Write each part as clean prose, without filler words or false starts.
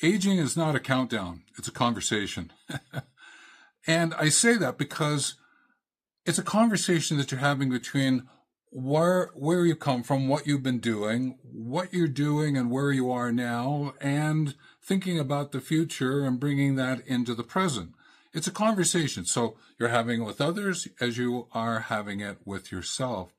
Aging is not a countdown. It's a conversation. And I say that because it's a conversation that you're having between where you come from, what you've been doing, what you're doing and where you are now, and thinking about the future and bringing that into the present. It's a conversation. So you're having it with others as you are having it with yourself.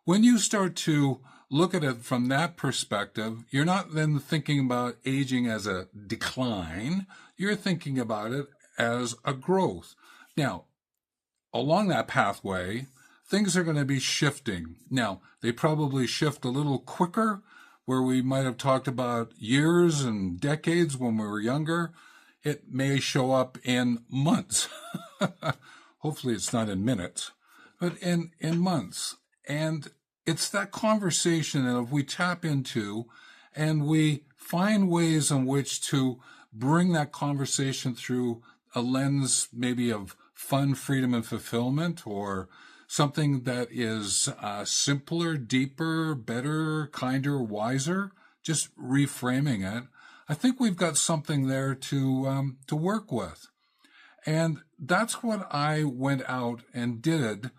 When you start to look at it from that perspective, you're not then thinking about aging as a decline. You're thinking about it as a growth. Now, along that pathway, things are going to be shifting. Now, they probably shift a little quicker, where we might have talked about years and decades when we were younger. It may show up in months. Hopefully it's not in minutes, but in months. And it's that conversation that if we tap into and we find ways in which to bring that conversation through a lens maybe of fun, freedom, and fulfillment, or something that is simpler, deeper, better, kinder, wiser, just reframing it, I think we've got something there to work with. And that's what I went out and did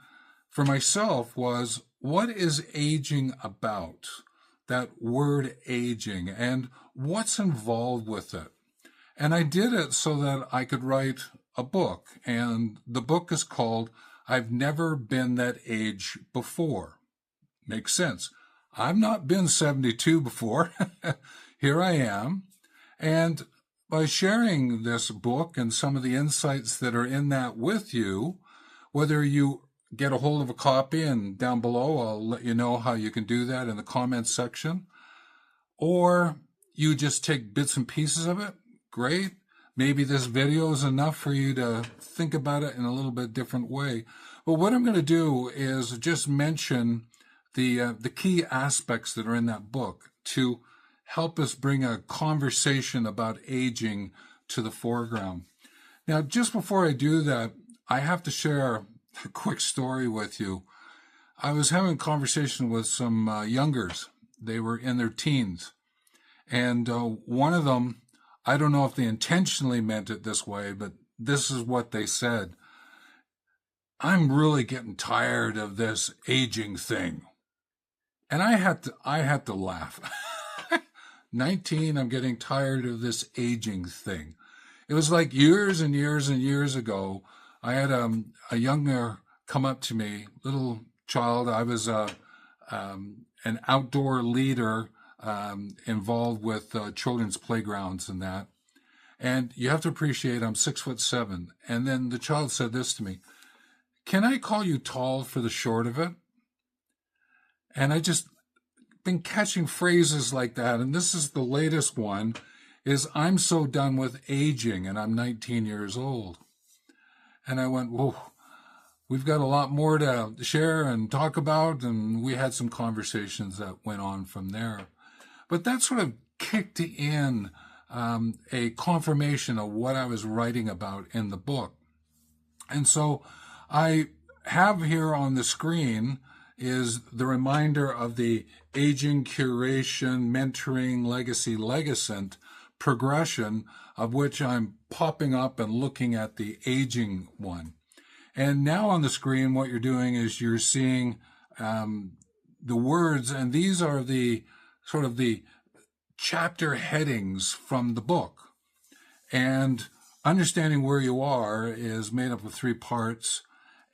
for myself was, what is aging about? That word aging, and what's involved with it. And I did it so that I could write a book. And the book is called I've Never Been That Age Before. Makes sense. I've not been 72 before. Here I am. And by sharing this book and some of the insights that are in that with you, whether you get a hold of a copy, and down below I'll let you know how you can do that in the comments section, or you just take bits and pieces of it, great. Maybe this video is enough for you to think about it in a little bit different way. But what I'm going to do is just mention the key aspects that are in that book to help us bring a conversation about aging to the foreground. Now, just before I do that, I have to share a quick story with you. I was having a conversation with some youngers. They were in their teens. And one of them, I don't know if they intentionally meant it this way, but this is what they said. I'm really getting tired of this aging thing. And I had to laugh. 19, I'm getting tired of this aging thing. It was like years and years and years ago, I had a younger come up to me, little child. I was an outdoor leader involved with children's playgrounds and that. And you have to appreciate I'm 6'7". And then the child said this to me, "Can I call you tall for the short of it?" And I just been catching phrases like that. And this is the latest one, is I'm so done with aging and I'm 19 years old. And I went, whoa, we've got a lot more to share and talk about. And we had some conversations that went on from there. But that sort of kicked in a confirmation of what I was writing about in the book. And so I have here on the screen is the reminder of the aging, curation, mentoring, legacy, legacent progression, of which I'm popping up and looking at the aging one. And now on the screen, what you're doing is you're seeing the words, and these are the sort of the chapter headings from the book. And understanding where you are is made up of 3 parts.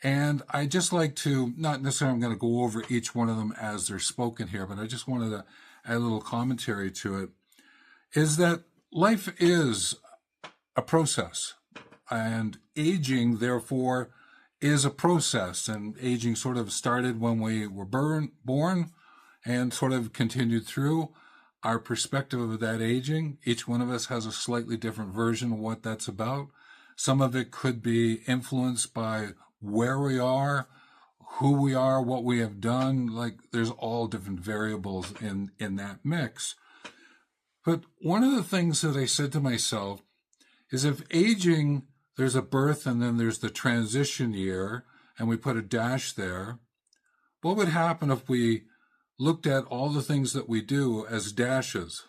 And I just like to, not necessarily I'm going to go over each one of them as they're spoken here, but I just wanted to add a little commentary to it, is that life is a process, and aging, therefore, is a process. And aging sort of started when we were born and sort of continued through. Our perspective of that aging, each one of us has a slightly different version of what that's about. Some of it could be influenced by where we are, who we are, what we have done. Like, there's all different variables in that mix. But one of the things that I said to myself is, if aging, there's a birth and then there's the transition year, and we put a dash there, what would happen if we looked at all the things that we do as dashes?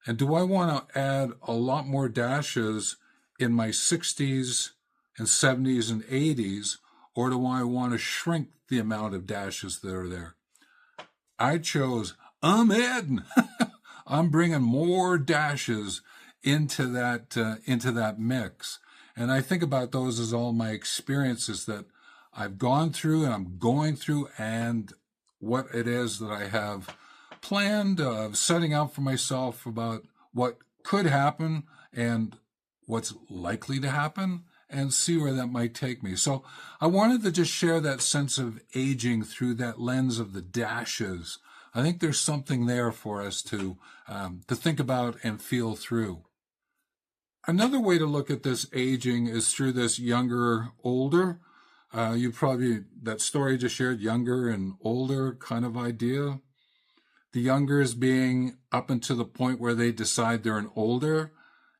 And do I want to add a lot more dashes in my 60s and 70s and 80s, or do I want to shrink the amount of dashes that are there? I chose, I'm adding. I'm bringing more dashes into that mix. And I think about those as all my experiences that I've gone through and I'm going through, and what it is that I have planned, setting out for myself about what could happen and what's likely to happen, and see where that might take me. So I wanted to just share that sense of aging through that lens of the dashes. I think there's something there for us to think about and feel through. Another way to look at this aging is through this younger, older. You probably, that story just shared, younger and older kind of idea. The younger is being up until the point where they decide they're an older.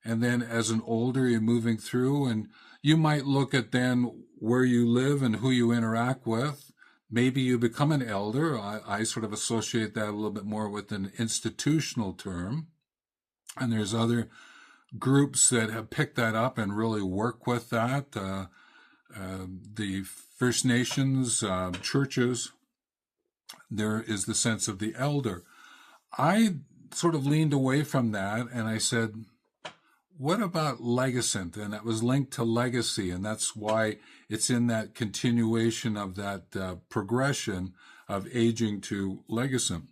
And then as an older, you're moving through, and you might look at then where you live and who you interact with. Maybe you become an elder. I sort of associate that a little bit more with an institutional term. And there's other groups that have picked that up and really work with that. The First Nations churches, there is the sense of the elder. I sort of leaned away from that and I said, what about legacent? And that was linked to legacy, and that's why it's in that continuation of that progression of aging to legacent.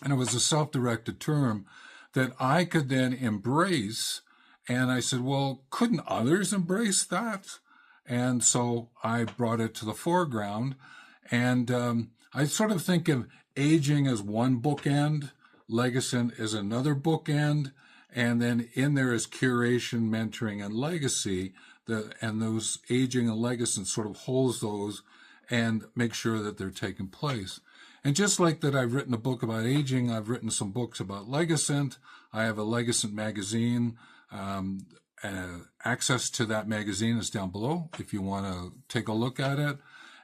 And it was a self-directed term that I could then embrace. And I said, well, couldn't others embrace that? And so I brought it to the foreground. And I sort of think of aging as one bookend, legacent as another bookend, and then in there is curation, mentoring, and legacy. And those aging and legacent sort of holds those and make sure that they're taking place. And just like that, I've written a book about aging. I've written some books about legacent. I have a legacent magazine. Access to that magazine is down below if you want to take a look at it.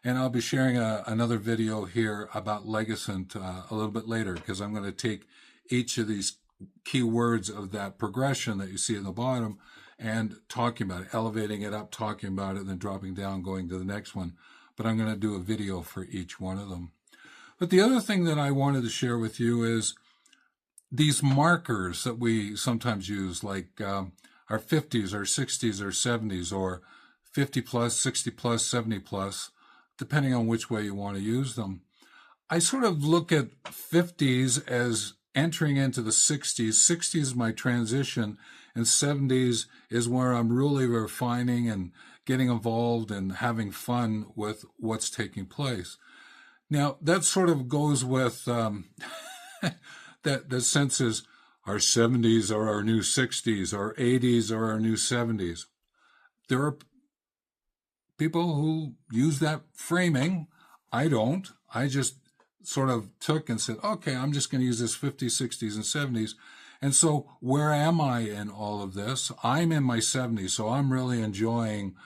And I'll be sharing another video here about legacent a little bit later, because I'm going to take each of these key words of that progression that you see in the bottom and talking about it, elevating it up, talking about it, then dropping down, going to the next one. But I'm going to do a video for each one of them. But the other thing that I wanted to share with you is these markers that we sometimes use, like our 50s, our 60s, our 70s, or 50 plus, 60 plus, 70 plus, depending on which way you want to use them. I sort of look at 50s as entering into the 60s. 60s is my transition, and 70s is where I'm really refining and getting involved and having fun with what's taking place. Now, that sort of goes with that sense is our 70s are our new 60s, our 80s are our new 70s. There are people who use that framing. I don't. I just sort of took and said, okay, I'm just going to use this 50s, 60s, and 70s. And so where am I in all of this? I'm in my 70s, so I'm really enjoying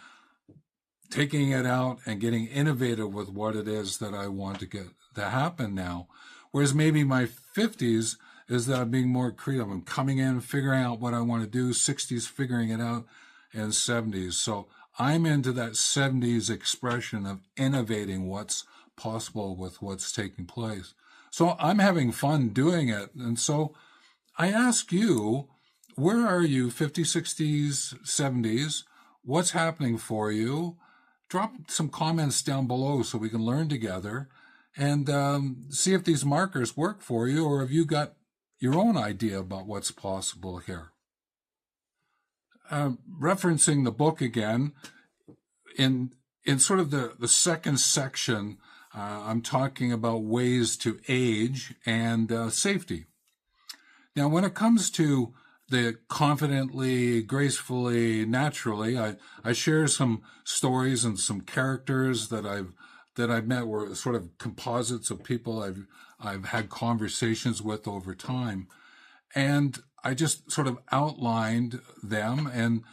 taking it out and getting innovative with what it is that I want to get to happen now. Whereas maybe my 50s is that I'm being more creative. I'm coming in, figuring out what I want to do, 60s, figuring it out, and 70s. So I'm into that 70s expression of innovating what's possible with what's taking place. So I'm having fun doing it. And so I ask you, where are you, 50s, 60s, 70s? What's happening for you? Drop some comments down below so we can learn together and see if these markers work for you, or have you got your own idea about what's possible here. Referencing the book again, in sort of the second section, I'm talking about ways to age and safety. Now, when it comes to the confidently, gracefully, naturally, I share some stories and some characters that I've met were sort of composites of people I've had conversations with over time. And I just sort of outlined them. And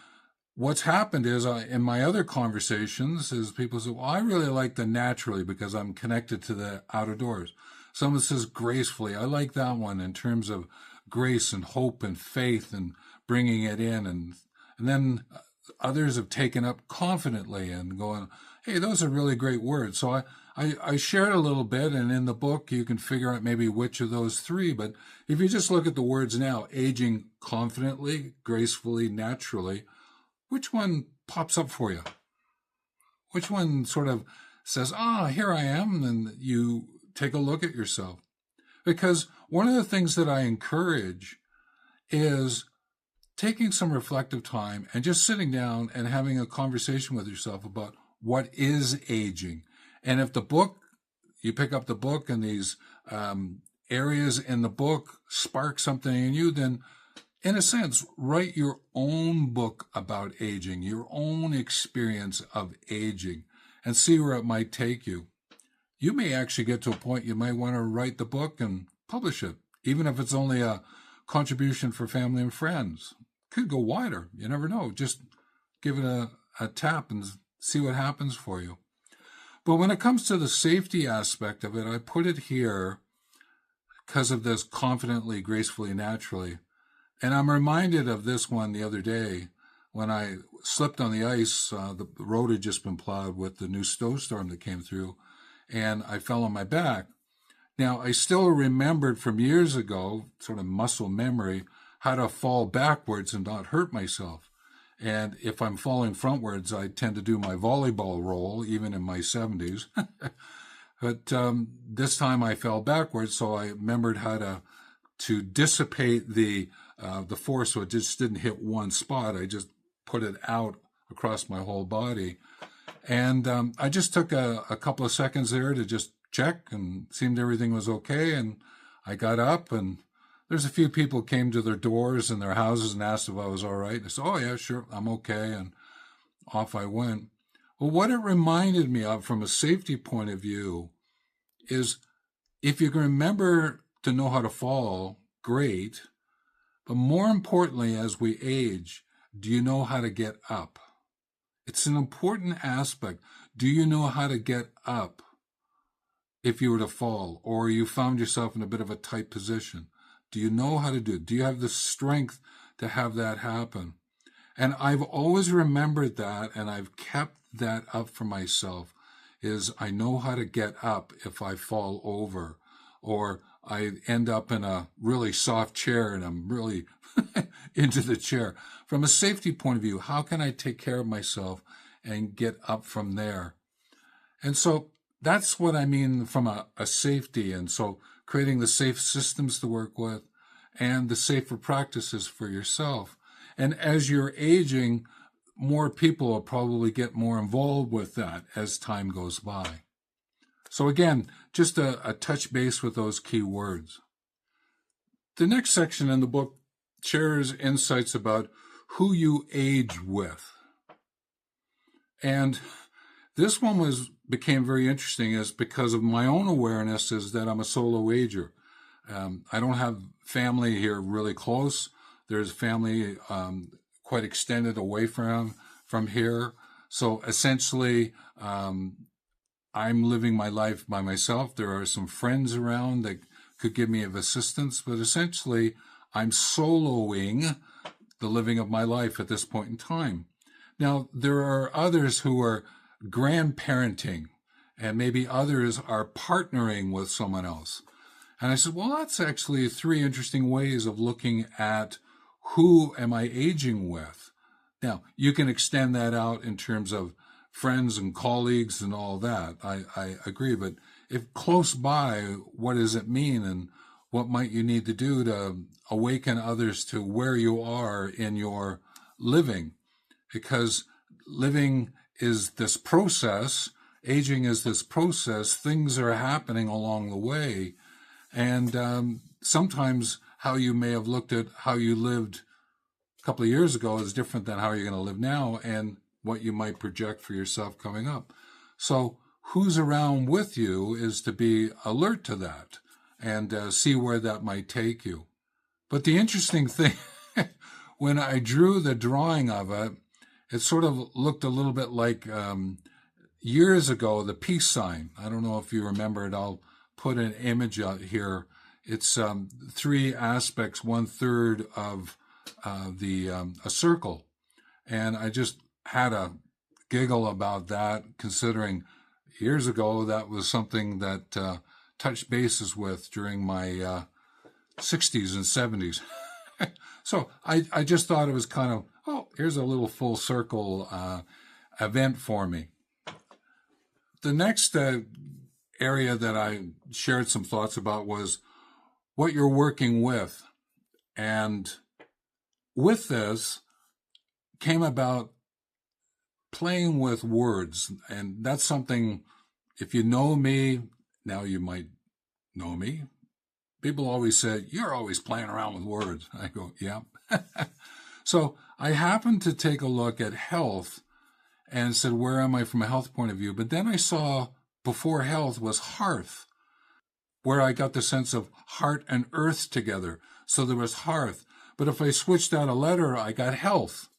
what's happened is in my other conversations is people say, well, I really like the naturally because I'm connected to the outer doors. Someone says gracefully. I like that one in terms of grace and hope and faith and bringing it in. And then others have taken up confidently and going, hey, those are really great words. So I shared a little bit, and in the book you can figure out maybe which of those three. But if you just look at the words now, aging confidently, gracefully, naturally, which one pops up for you? Which one sort of says, here I am, and you take a look at yourself? Because one of the things that I encourage is taking some reflective time and just sitting down and having a conversation with yourself about what is aging. And if you pick up the book and these areas in the book spark something in you, then in a sense, write your own book about aging, your own experience of aging, and see where it might take you. You may actually get to a point you might want to write the book and publish it, even if it's only a contribution for family and friends. Could go wider. You never know. Just give it a tap and see what happens for you. But when it comes to the safety aspect of it, I put it here because of this confidently, gracefully, naturally. And I'm reminded of this one the other day when I slipped on the ice. The road had just been plowed with the new snowstorm that came through, and I fell on my back. Now, I still remembered from years ago, sort of muscle memory, how to fall backwards and not hurt myself. And if I'm falling frontwards, I tend to do my volleyball roll, even in my 70s. But this time I fell backwards, so I remembered how to dissipate the force so it just didn't hit one spot. I just put it out across my whole body. And I just took a couple of seconds there to just check, and seemed everything was okay. And I got up, and there's a few people came to their doors and their houses and asked if I was all right. I said, oh, yeah, sure, I'm okay. And off I went. Well, what it reminded me of from a safety point of view is if you can remember to know how to fall, great. But more importantly, as we age, do you know how to get up? It's an important aspect. Do you know how to get up if you were to fall, or you found yourself in a bit of a tight position? Do you know how to do it? Do you have the strength to have that happen? And I've always remembered that, and I've kept that up for myself, is I know how to get up if I fall over, or I end up in a really soft chair and I'm really into the chair. From a safety point of view, how can I take care of myself and get up from there? And so that's what I mean from a safety. And so creating the safe systems to work with and the safer practices for yourself. And as you're aging, more people will probably get more involved with that as time goes by. So again, just a touch base with those key words. The next section in the book shares insights about who you age with. And this one became very interesting is because of my own awareness is that I'm a solo ager. I don't have family here really close. There's family quite extended away from here. So essentially, I'm living my life by myself. There are some friends around that could give me of assistance, but essentially, I'm soloing the living of my life at this point in time. Now, there are others who are grandparenting, and maybe others are partnering with someone else. And I said, well, that's actually three interesting ways of looking at who am I aging with. Now, you can extend that out in terms of friends and colleagues and all that. I agree. But if close by, what does it mean? And what might you need to do to awaken others to where you are in your living? Because living is this process. Aging is this process. Things are happening along the way. And sometimes how you may have looked at how you lived a couple of years ago is different than how you're going to live now and what you might project for yourself coming up. So who's around with you is to be alert to that and see where that might take you. But the interesting thing, when I drew the drawing of it, it sort of looked a little bit like years ago, the peace sign. I don't know if you remember it. I'll put an image out here. it's three aspects, one third of a circle. And I just had a giggle about that, considering years ago that was something that touched bases with during my 60s and 70s. So I just thought it was kind of, oh, here's a little full circle event for me. The next area that I shared some thoughts about was what you're working with. And with this came about playing with words. And that's something, if you know me, now you might know me. People always say, you're always playing around with words. I go, yeah. So I happened to take a look at health and said, where am I from a health point of view? But then I saw before health was hearth, where I got the sense of heart and earth together. So there was hearth. But if I switched out a letter, I got health.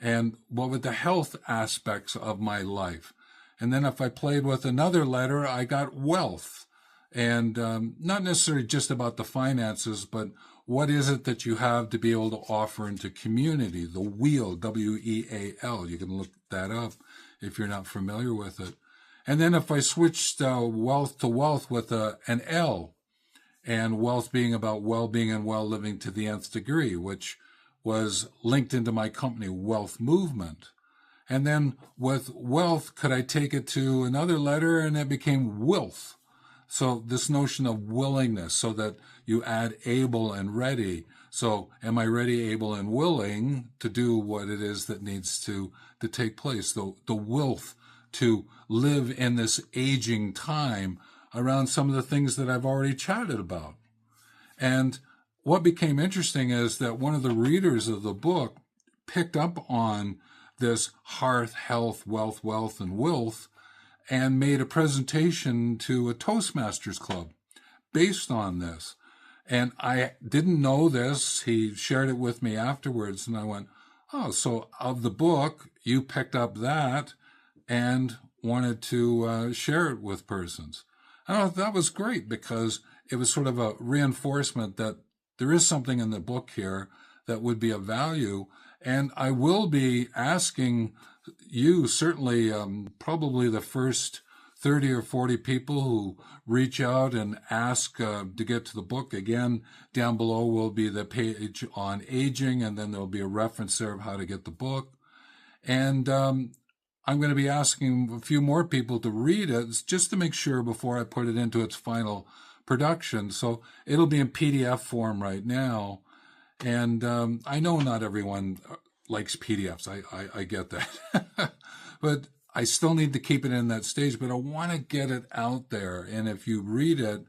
And what were the health aspects of my life? And then if I played with another letter, I got wealth. And not necessarily just about the finances, but what is it that you have to be able to offer into community? The wheel, W-E-A-L. You can look that up if you're not familiar with it. And then if I switched wealth to wealth with an L, and wealth being about well-being and well-living to the nth degree, which was linked into my company, Wealth Movement. And then with wealth, could I take it to another letter, and it became wilth. So this notion of willingness, so that you add able and ready. So am I ready, able, and willing to do what it is that needs to take place? The wilth to live in this aging time around some of the things that I've already chatted about. And what became interesting is that one of the readers of the book picked up on this hearth, health, wealth, and wilth, and made a presentation to a Toastmasters club based on this. And I didn't know this. He shared it with me afterwards, and I went, oh, so of the book, you picked up that and wanted to share it with persons. I thought that was great, because it was sort of a reinforcement that there is something in the book here that would be of value. And I will be asking you, certainly probably the first 30 or 40 people who reach out and ask to get to the book. Again, down below will be the page on aging, and then there'll be a reference there of how to get the book. And I'm going to be asking a few more people to read it just to make sure before I put it into its final production. So it'll be in PDF form right now. And I know not everyone likes PDFs. I get that. But I still need to keep it in that stage, but I want to get it out there. And if you read it,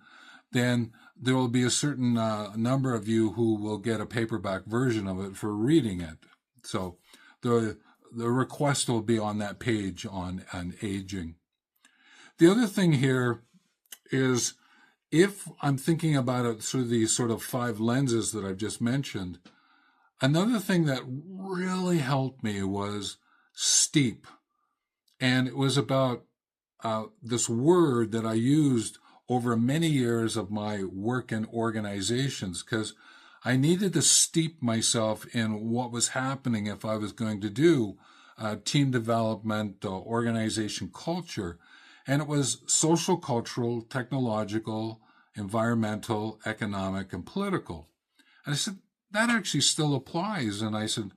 then there will be a certain number of you who will get a paperback version of it for reading it. So the request will be on that page on aging. The other thing here is, if I'm thinking about it through these sort of 5 lenses that I've just mentioned, another thing that really helped me was steep. And it was about this word that I used over many years of my work in organizations, because I needed to steep myself in what was happening if I was going to do team development, organization culture. And it was social, cultural, technological, environmental, economic, and political. And I said, that actually still applies. And I said,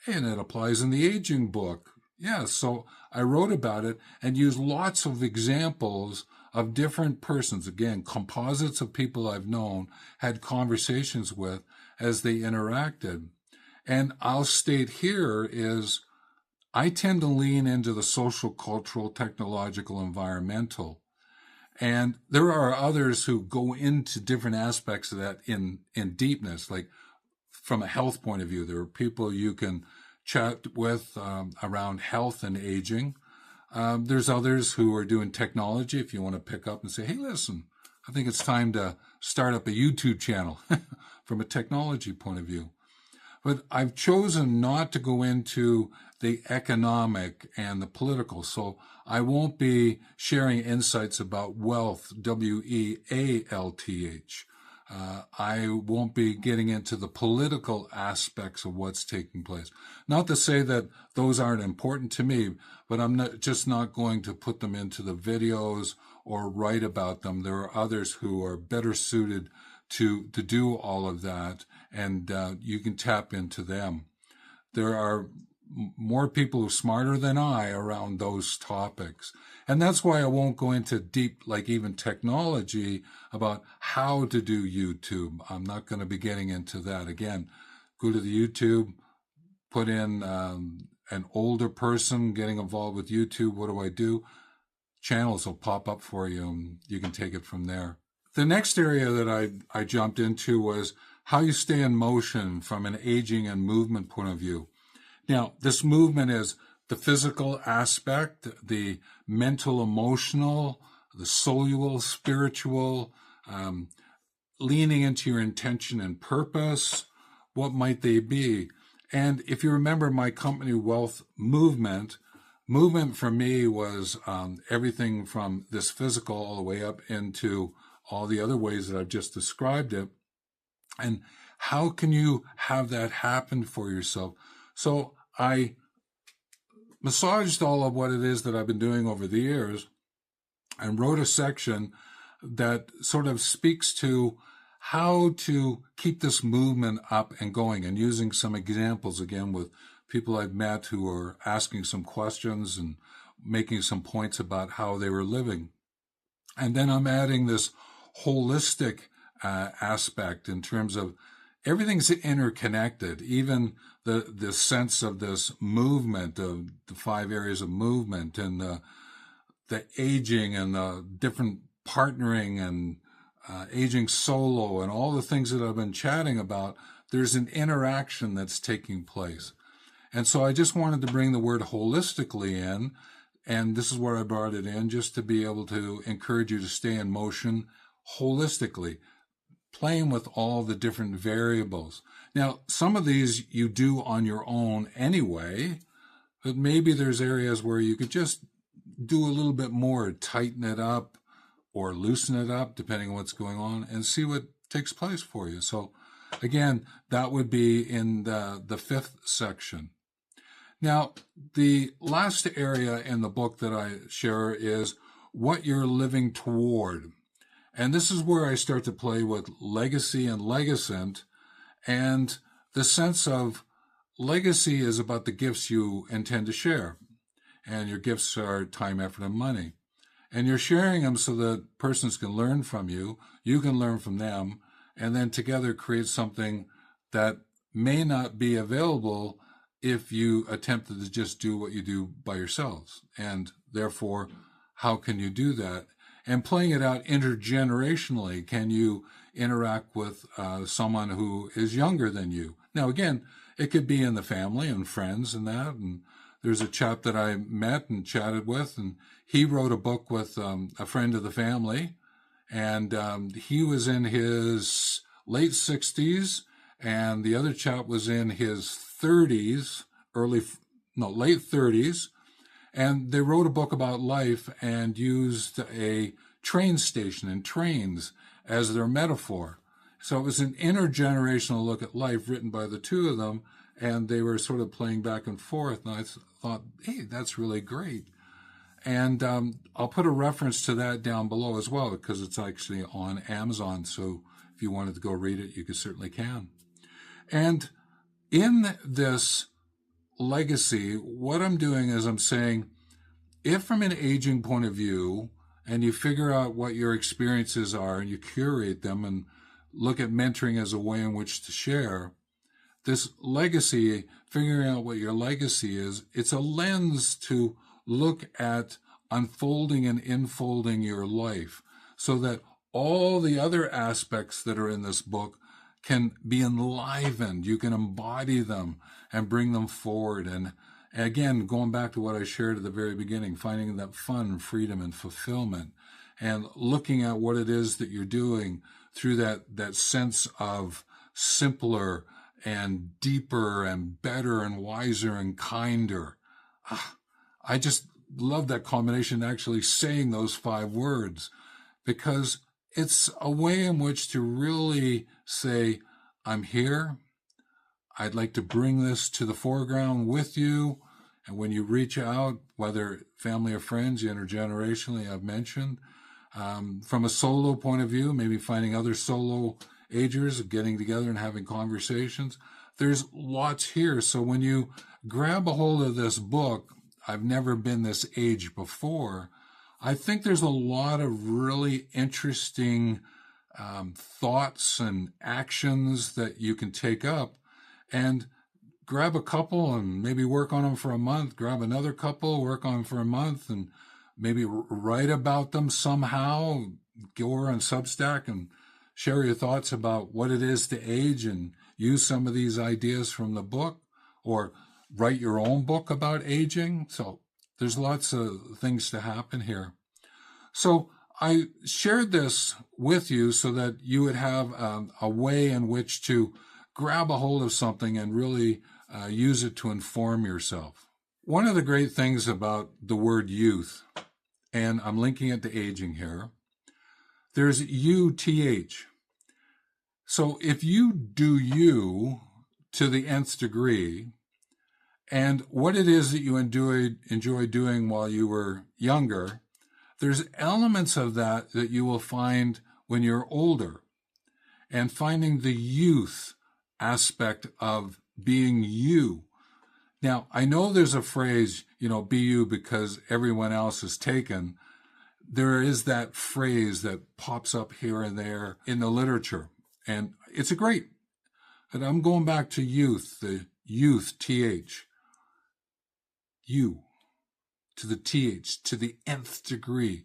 hey, and it applies in the aging book. Yeah, so I wrote about it and used lots of examples of different persons, again, composites of people I've known, had conversations with as they interacted. And I'll state here is, I tend to lean into the social, cultural, technological, environmental. And there are others who go into different aspects of that in deepness, like from a health point of view. There are people you can chat with around health and aging. There's others who are doing technology. If you want to pick up and say, hey, listen, I think it's time to start up a YouTube channel from a technology point of view. But I've chosen not to go into the economic and the political. So I won't be sharing insights about wealth, W-E-A-L-T-H. I won't be getting into the political aspects of what's taking place. Not to say that those aren't important to me, but I'm just not going to put them into the videos or write about them. There are others who are better suited to do all of that, and you can tap into them. There are more people who are smarter than I around those topics. And that's why I won't go into deep, like even technology, about how to do YouTube. I'm not going to be getting into that. Again, go to the YouTube, put in an older person getting involved with YouTube. What do I do? Channels will pop up for you, and you can take it from there. The next area that I jumped into was how you stay in motion from an aging and movement point of view. Now, this movement is the physical aspect, the mental, emotional, the soul, spiritual, leaning into your intention and purpose. What might they be? And if you remember my company Wealth Movement for me was everything from this physical all the way up into all the other ways that I've just described it. And how can you have that happen for yourself? So I massaged all of what it is that I've been doing over the years and wrote a section that sort of speaks to how to keep this movement up and going, and using some examples again with people I've met who are asking some questions and making some points about how they were living. And then I'm adding this holistic aspect in terms of everything's interconnected, even the sense of this movement of the 5 areas of movement and the aging and the different partnering and aging solo and all the things that I've been chatting about. There's an interaction that's taking place. And so I just wanted to bring the word holistically in, and this is where I brought it in, just to be able to encourage you to stay in motion holistically, playing with all the different variables. Now, some of these you do on your own anyway, but maybe there's areas where you could just do a little bit more, tighten it up or loosen it up, depending on what's going on, and see what takes place for you. So again, that would be in the 5th section. Now, the last area in the book that I share is what you're living toward. And this is where I start to play with legacy and legacent, and the sense of legacy is about the gifts you intend to share. And your gifts are time, effort, and money. And you're sharing them so that persons can learn from you, you can learn from them, and then together create something that may not be available if you attempted to just do what you do by yourselves. And therefore, how can you do that? And playing it out intergenerationally, can you interact with someone who is younger than you? Now, again, it could be in the family and friends and that. And there's a chap that I met and chatted with, and he wrote a book with a friend of the family. And he was in his late 60s, and the other chap was in his 30s, late 30s. And they wrote a book about life and used a train station and trains as their metaphor. So it was an intergenerational look at life written by the two of them, and they were sort of playing back and forth. And I thought, hey, that's really great. And I'll put a reference to that down below as well, because it's actually on Amazon. So if you wanted to go read it, you certainly can. And in this legacy, what I'm doing is I'm saying, if from an aging point of view, and you figure out what your experiences are and you curate them and look at mentoring as a way in which to share, this legacy, figuring out what your legacy is, it's a lens to look at unfolding and infolding your life so that all the other aspects that are in this book can be enlivened. You can embody them and bring them forward. And again, going back to what I shared at the very beginning, finding that fun, freedom, and fulfillment, and looking at what it is that you're doing through that sense of simpler and deeper and better and wiser and kinder. I just love that combination, actually saying those 5 words, because It's a way in which to really say, I'm here. I'd like to bring this to the foreground with you. And when you reach out, whether family or friends, intergenerationally, I've mentioned, from a solo point of view, maybe finding other solo agers, getting together and having conversations. There's lots here. So when you grab a hold of this book, I've never been this age before. I think there's a lot of really interesting thoughts and actions that you can take up, and grab a couple and maybe work on them for a month, grab another couple, work on them for a month, and maybe write about them somehow. Go on Substack and share your thoughts about what it is to age and use some of these ideas from the book, or write your own book about aging. So there's lots of things to happen here. So I shared this with you so that you would have a way in which to grab a hold of something and really use it to inform yourself. One of the great things about the word youth, and I'm linking it to aging here, there's UTH. So if you do you to the nth degree, and what it is that you enjoy doing while you were younger, there's elements of that you will find when you're older. And finding the youth aspect of being you. Now, I know there's a phrase, be you because everyone else is taken. There is that phrase that pops up here and there in the literature. And it's and I'm going back to youth, the youth, TH. You, to the TH, to the nth degree.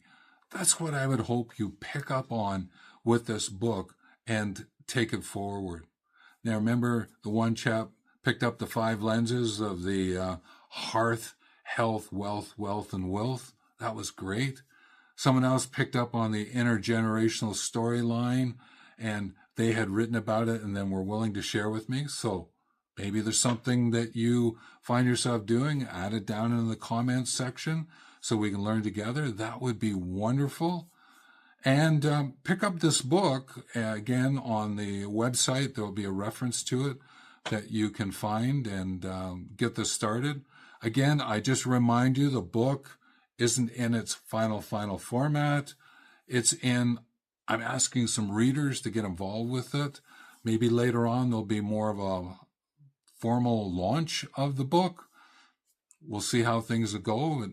That's what I would hope you pick up on with this book and take it forward. Now, remember the one chap picked up the 5 lenses of the hearth, health, wealth, and wealth. That was great. Someone else picked up on the intergenerational storyline, and they had written about it and then were willing to share with me. So maybe there's something that you find yourself doing. Add it down in the comments section so we can learn together. That would be wonderful. And pick up this book, again, on the website. There will be a reference to it that you can find and get this started. Again, I just remind you, the book isn't in its final format. I'm asking some readers to get involved with it. Maybe later on there'll be more of a formal launch of the book. We'll see how things go.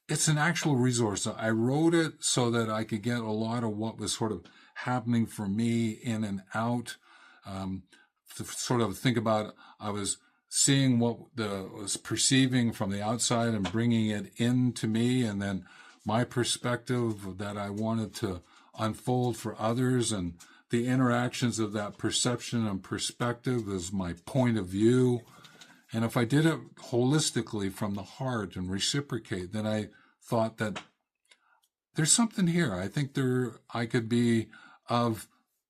It's an actual resource. I wrote it so that I could get a lot of what was sort of happening for me in and out. To sort of think about, I was seeing what was perceiving from the outside and bringing it into me, and then my perspective that I wanted to unfold for others, and the interactions of that perception and perspective is my point of view. And if I did it holistically from the heart and reciprocate, then I thought that there's something here. I think I could be of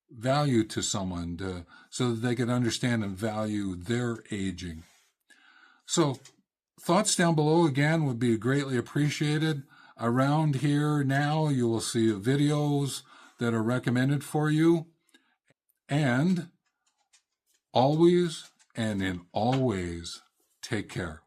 value to someone so that they could understand and value their aging. So thoughts down below, again, would be greatly appreciated. Around here now, you will see videos that are recommended for you. And always and in all ways, take care.